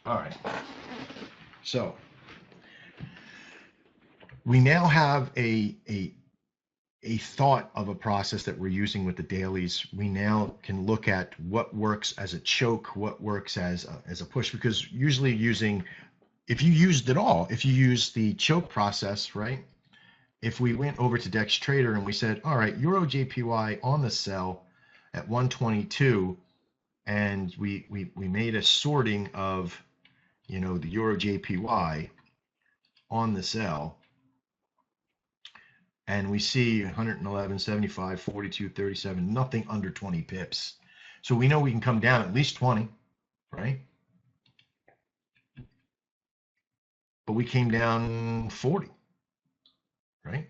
All right. So we now have a thought of a process that we're using with the dailies. We now can look at what works as a choke, what works as a push, because usually using, if you used it all, if you use the choke process, right? If we went over to Dex Trader and we said, all right, Euro JPY on the sell at 122, and we made a sorting of, you know, the Euro JPY on the sell, and we see 111, 75, 42, 37, nothing under 20 pips. So we know we can come down at least 20, right? But we came down 40, right?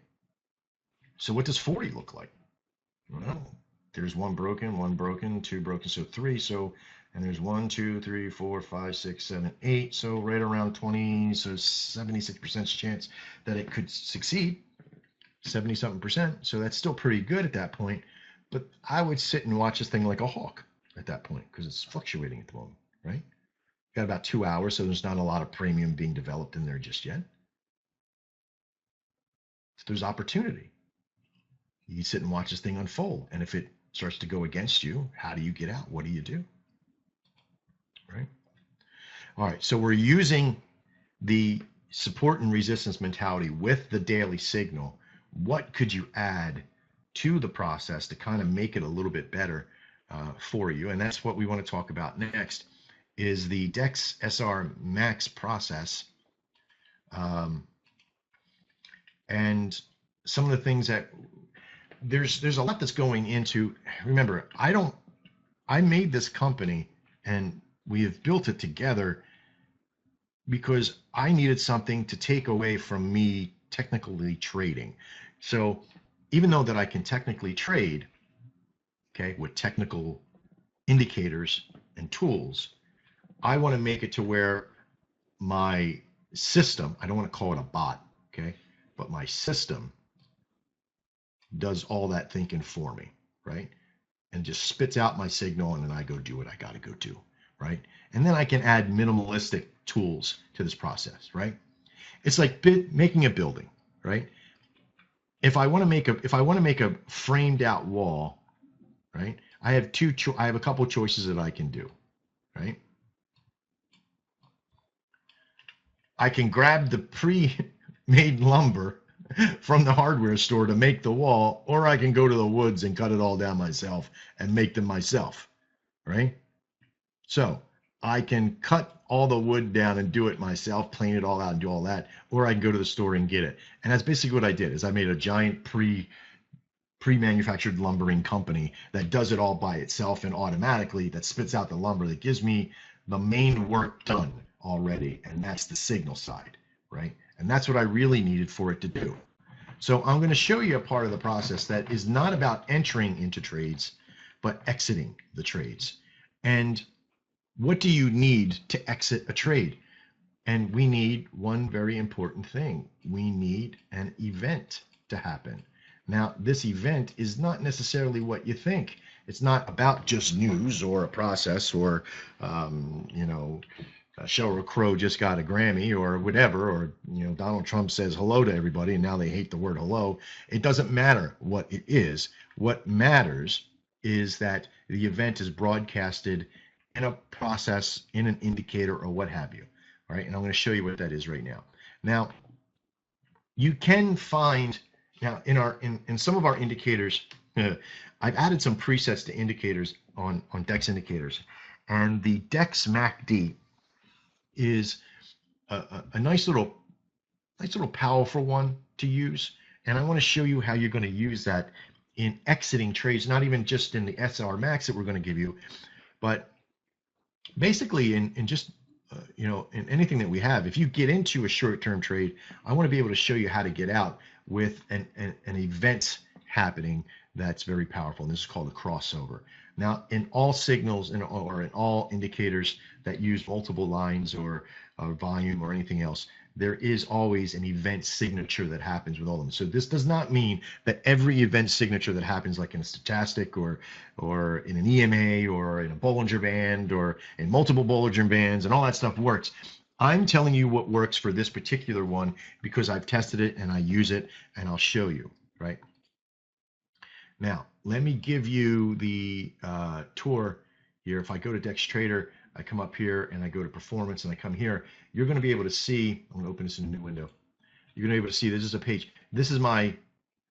So what does 40 look like? Well, there's one broken, two broken, so three. So, and there's 1, 2, 3, 4, 5, 6, 7, 8. So right around 20, so 76% chance that it could succeed. 70 something percent. So that's still pretty good at that point. But I would sit and watch this thing like a hawk at that point because it's fluctuating at the moment, right? Got about 2 hours, so there's not a lot of premium being developed in there just yet. So there's opportunity. You sit and watch this thing unfold. And if it starts to go against you, how do you get out? What do you do? Right? All right, so we're using the support and resistance mentality with the daily signal. What could you add to the process to kind of make it a little bit better for you? And that's what we want to talk about next, is the Dex SR Max process. And some of the things that there's a lot that's going into. Remember, I made this company and we have built it together because I needed something to take away from me technically trading. So even though that I can technically trade, okay, with technical indicators and tools, I want to make it to where my system, I don't want to call it a bot, okay, but my system does all that thinking for me, right? And just spits out my signal, and then I go do what I got to go do, right? And then I can add minimalistic tools to this process, right? It's like making a building, right? If I want to make a framed out wall, right? I have a couple choices that I can do, right? I can grab the pre-made lumber from the hardware store to make the wall, or I can go to the woods and cut it all down myself and make them myself, right? So I can cut all the wood down and do it myself, plane it all out and do all that, or I can go to the store and get it. And that's basically what I did, is I made a giant pre-manufactured lumbering company that does it all by itself and automatically, that spits out the lumber that gives me the main work done already, and that's the signal side, right? And that's what I really needed for it to do. So I'm going to show you a part of the process that is not about entering into trades, but exiting the trades. And what do you need to exit a trade? And we need one very important thing. We need an event to happen. Now, this event is not necessarily what you think. It's not about just news or a process or, Sheryl Crow just got a Grammy or whatever, or, Donald Trump says hello to everybody and now they hate the word hello. It doesn't matter what it is. What matters is that the event is broadcasted in a process, in an indicator, or what have you. All right, and I'm going to show you what that is right now. Now, you can find now in some of our indicators, I've added some presets to indicators on Dex indicators, and the Dex MACD is a nice little powerful one to use, and I want to show you how you're going to use that in exiting trades, not even just in the SR Max that we're going to give you, but basically in just in anything that we have. If you get into a short-term trade, I want to be able to show you how to get out with an event happening that's very powerful, and this is called a crossover. Now, in all signals or in all indicators that use multiple lines or volume or anything else, there is always an event signature that happens with all of them. So this does not mean that every event signature that happens, like in a stochastic or in an EMA or in a Bollinger Band or in multiple Bollinger Bands and all that stuff works. I'm telling you what works for this particular one because I've tested it and I use it, and I'll show you, right? Now, let me give you the tour here. If I go to DexTrader, I come up here and I go to performance and I come here, you're going to be able to see, I'm going to open this in a new window. You're going to be able to see this is a page. This is my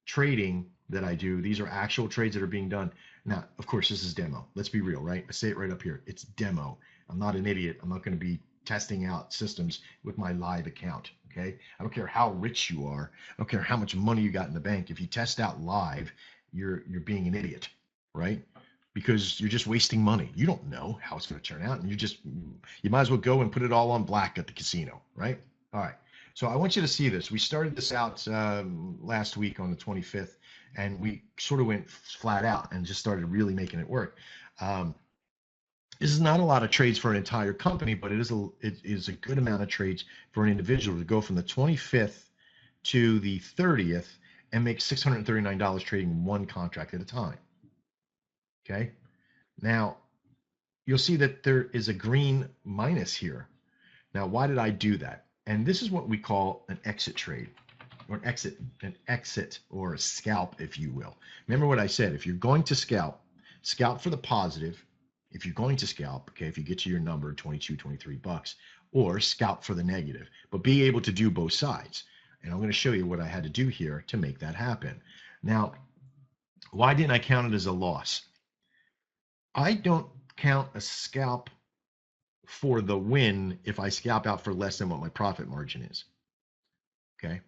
trading that I do. These are actual trades that are being done. Now, of course, this is demo. Let's be real, right? I say it right up here. It's demo. I'm not an idiot. I'm not going to be testing out systems with my live account. Okay. I don't care how rich you are. I don't care how much money you got in the bank. If you test out live, you're being an idiot, right? Because you're just wasting money. You don't know how it's going to turn out, and you might as well go and put it all on black at the casino, right? All right. So I want you to see this. We started this out last week on the 25th, and we sort of went flat out and just started really making it work. This is not a lot of trades for an entire company, but it is a good amount of trades for an individual to go from the 25th to the 30th and make $639 trading one contract at a time. Okay. Now you'll see that there is a green minus here. Now, why did I do that? And this is what we call an exit trade, or an exit or a scalp, if you will. Remember what I said, if you're going to scalp for the positive. If you're going to scalp, okay, if you get to your number, 22, 23 bucks, or scalp for the negative, but be able to do both sides. And I'm going to show you what I had to do here to make that happen. Now, why didn't I count it as a loss? I don't count a scalp for the win if I scalp out for less than what my profit margin is. Okay.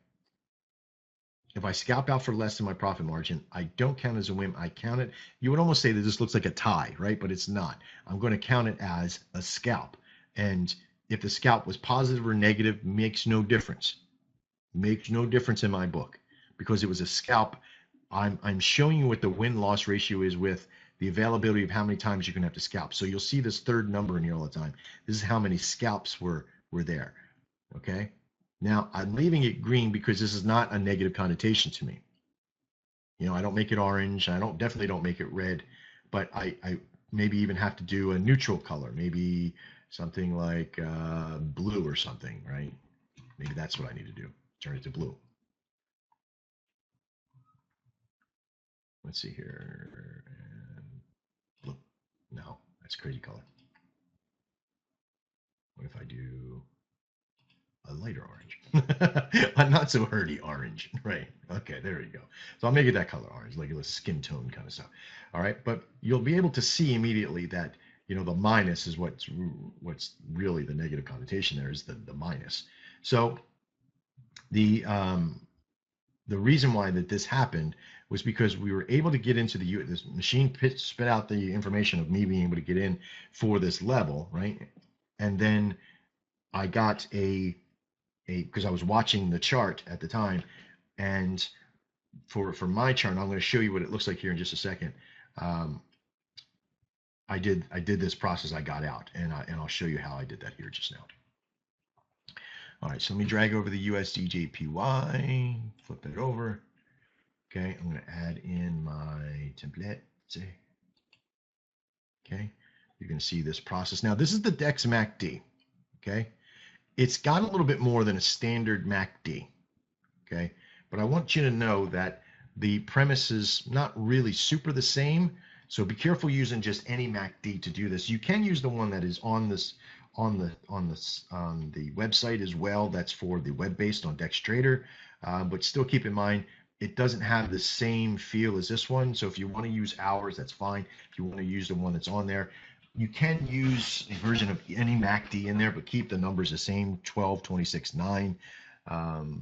If I scalp out for less than my profit margin, I don't count as a win. I count it. You would almost say that this looks like a tie, right? But it's not. I'm going to count it as a scalp. And if the scalp was positive or negative, makes no difference. Makes no difference in my book because it was a scalp. I'm showing you what the win-loss ratio is with the availability of how many times you can have to scalp. So you'll see this third number in here all the time. This is how many scalps were there. Okay. Now I'm leaving it green because this is not a negative connotation to me. You know, I don't make it orange. I definitely don't make it red, but I maybe even have to do a neutral color, maybe something like blue or something, right? Maybe that's what I need to do. Turn it to blue. Let's see here. Blue. No, that's crazy color. What if I do a lighter orange? A not so hurdy orange, right? Okay, there you go. So I'll make it that color orange, like a skin tone kind of stuff. All right, but you'll be able to see immediately that the minus is what's really the negative connotation. There is the minus. So the reason why this happened was because we were able to get into this machine spit out the information of me being able to get in for this level, right? And then I got because I was watching the chart at the time, and for my chart, I'm going to show you what it looks like here in just a second. I did this process. I got out, and I'll show you how I did that here just now. All right, so let me drag over the USDJPY, flip it over. Okay, I'm going to add in my template. Okay, you're going to see this process. Now, this is the Dex MACD. Okay, it's got a little bit more than a standard MACD. Okay, but I want you to know that the premise is not really super the same. So be careful using just any MACD to do this. You can use the one that is on the website as well. That's for the web-based on DexTrader, but still keep in mind it doesn't have the same feel as this one. So if you want to use hours, that's fine. If you want to use the one that's on there, you can use a version of any MACD in there, but keep the numbers the same: 12, 26, 9.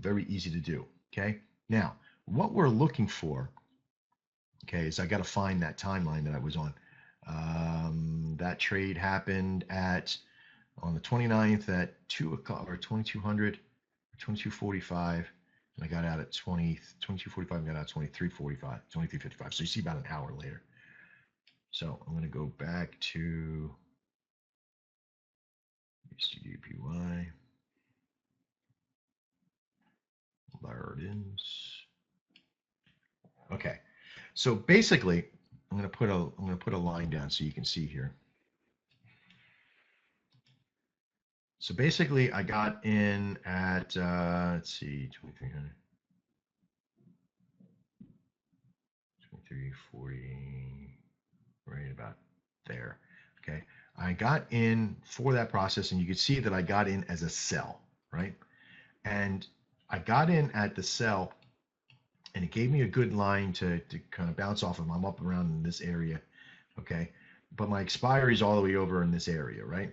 Very easy to do. Okay. Now, what we're looking for, okay, is I got to find that timeline that I was on. That trade happened on the 29th at 2 o'clock or 2200, 2245, and I got out at 2245 and got out at 2345, 2355. So you see about an hour later. So I'm going to go back to USDJPY. There it is. Okay. So basically, I'm going to put a line down so you can see here. So basically, I got in at let's see, 2300, 2340, right about there. Okay. I got in for that process, and you can see that I got in as a sell, right? And I got in at the sell, and it gave me a good line to kind of bounce off of. I'm up around in this area, okay? But my expiry is all the way over in this area, right?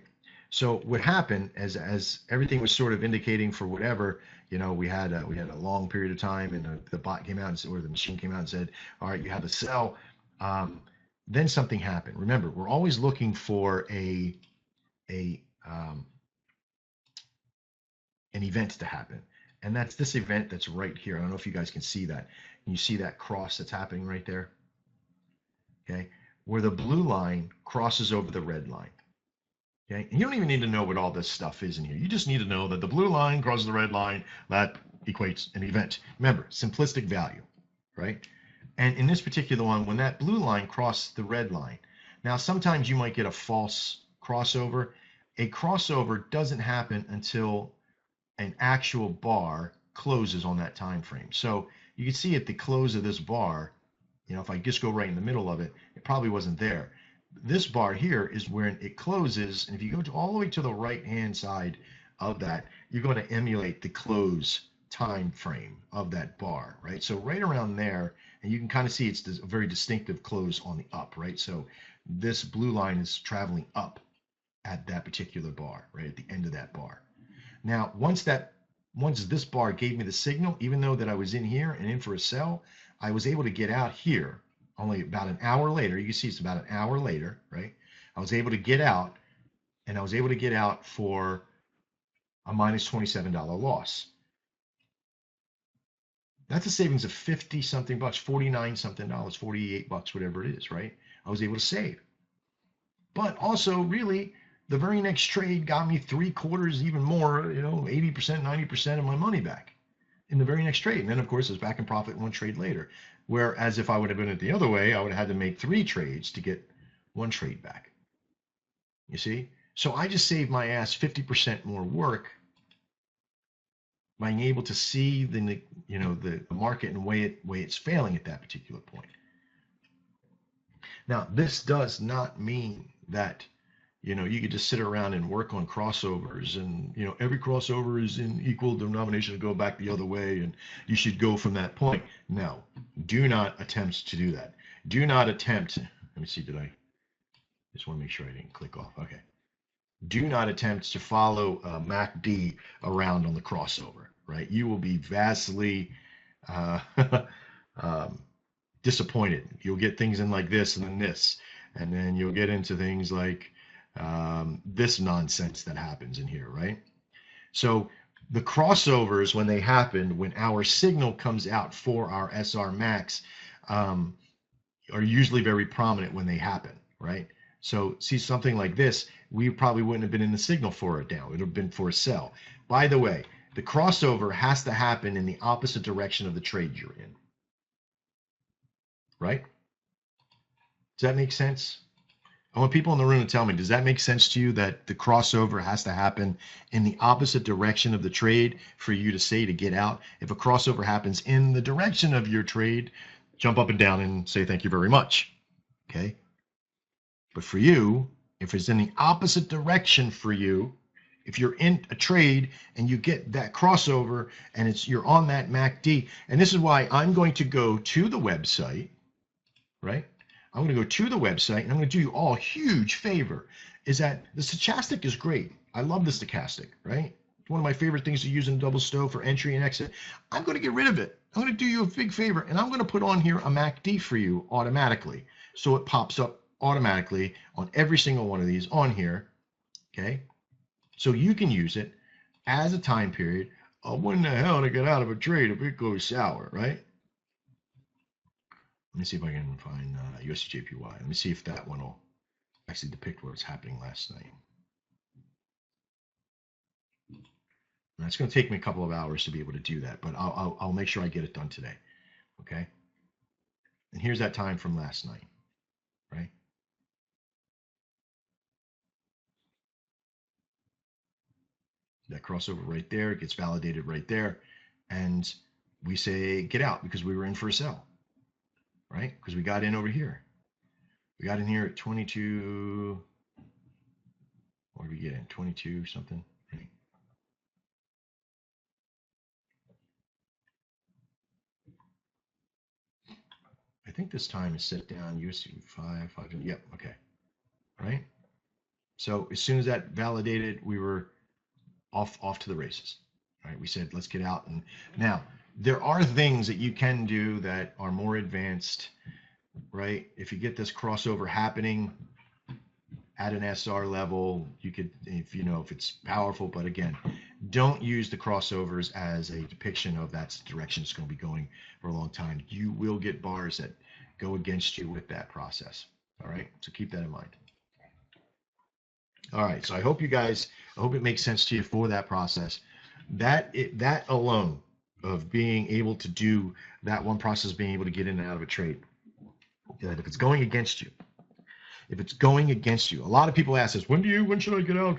So what happened as everything was sort of indicating for whatever, we had a long period of time, and the bot came out and said, or the machine came out and said, all right, you have to sell. Then something happened. Remember, we're always looking for an event to happen. And that's this event that's right here. I don't know if you guys can see that. Can you see that cross that's happening right there? Okay. Where the blue line crosses over the red line. Okay. And you don't even need to know what all this stuff is in here. You just need to know that the blue line crosses the red line. That equates an event. Remember, simplistic value, right? And in this particular one, when that blue line crossed the red line, now sometimes you might get a false crossover. A crossover doesn't happen until an actual bar closes on that time frame. So you can see at the close of this bar, if I just go right in the middle of it, it probably wasn't there. This bar here is where it closes, and if you go all the way to the right-hand side of that, you're going to emulate the close time frame of that bar, right? So right around there, and you can kind of see it's a very distinctive close on the up, right? So this blue line is traveling up at that particular bar, right at the end of that bar. Now, once this bar gave me the signal, even though that I was in here and in for a sell, I was able to get out here only about an hour later. You can see it's about an hour later, right? I was able to get out, and I was able to get out for a minus $27 loss. That's a savings of 50 something bucks, 49 something dollars, 48 bucks, whatever it is, right? I was able to save. But also, really, the very next trade got me 3/4, even more, 80%, 90% of my money back in the very next trade. And then, of course, I was back in profit one trade later. Whereas if I would have been it the other way, I would have had to make 3 trades to get one trade back. You see? So I just saved my ass 50% more work by being able to see the market and way it's failing at that particular point. Now, this does not mean that you could just sit around and work on crossovers, and every crossover is in equal denomination to go back the other way, and you should go from that point. No, do not attempt to do that. Do not attempt. Let me see. Did I just want to make sure I didn't click off? Okay. Do not attempt to follow MACD around on the crossover. Right? You will be vastly disappointed. You'll get things in like this and then this, and then you'll get into things like this nonsense that happens in here, right? So the crossovers, when they happen, when our signal comes out for our SR max, are usually very prominent when they happen, right? So see something like this, we probably wouldn't have been in the signal for a down. It would have been for a sell. By the way, the crossover has to happen in the opposite direction of the trade you're in, right? Does that make sense? I want people in the room to tell me, does that make sense to you that the crossover has to happen in the opposite direction of the trade for you to say to get out? If a crossover happens in the direction of your trade, jump up and down and say thank you very much. Okay? But for you, if it's in the opposite direction for you, if you're in a trade and you get that crossover and you're on that MACD, and this is why I'm going to go to the website, right? I'm going to go to the website, and I'm going to do you all a huge favor, is that the stochastic is great. I love the stochastic, right? It's one of my favorite things to use in double stow for entry and exit. I'm going to get rid of it. I'm going to do you a big favor, and I'm going to put on here a MACD for you automatically. So it pops up automatically on every single one of these on here, okay? So you can use it as a time period of when the hell to get out of a trade if it goes sour, right? Let me see if I can find USDJPY. Let me see if that one will actually depict what was happening last night. And that's going to take me a couple of hours to be able to do that, but I'll make sure I get it done today. Okay. And here's that time from last night, right? That crossover right there, it gets validated right there. And we say get out because we were in for a sell, right? Because we got in over here. We got in here at 22. What did we get in? 22 something, right? I think this time is set down USD 5. Yep, okay, right? So as soon as that validated, we were off to the races, right? We said, let's get out. And now there are things that you can do that are more advanced, right? If you get this crossover happening at an SR level, you could, if you know, if it's powerful, but again, don't use the crossovers as a depiction of that's the direction it's going to be going for a long time. You will get bars that go against you with that process. All right. So keep that in mind. All right. So I hope I hope it makes sense to you for that process. That alone of being able to do that one process, being able to get in and out of a trade, that if it's going against you, a lot of people ask us, when should I get out?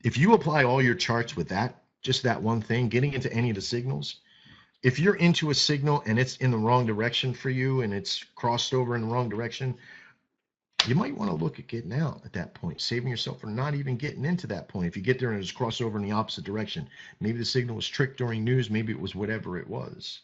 If you apply all your charts with that, just that one thing, getting into any of the signals, if you're into a signal and it's in the wrong direction for you and it's crossed over in the wrong direction, you might want to look at getting out at that point, saving yourself from not even getting into that point. If you get there and it's crossed over in the opposite direction, maybe the signal was tricked during news, maybe it was whatever it was.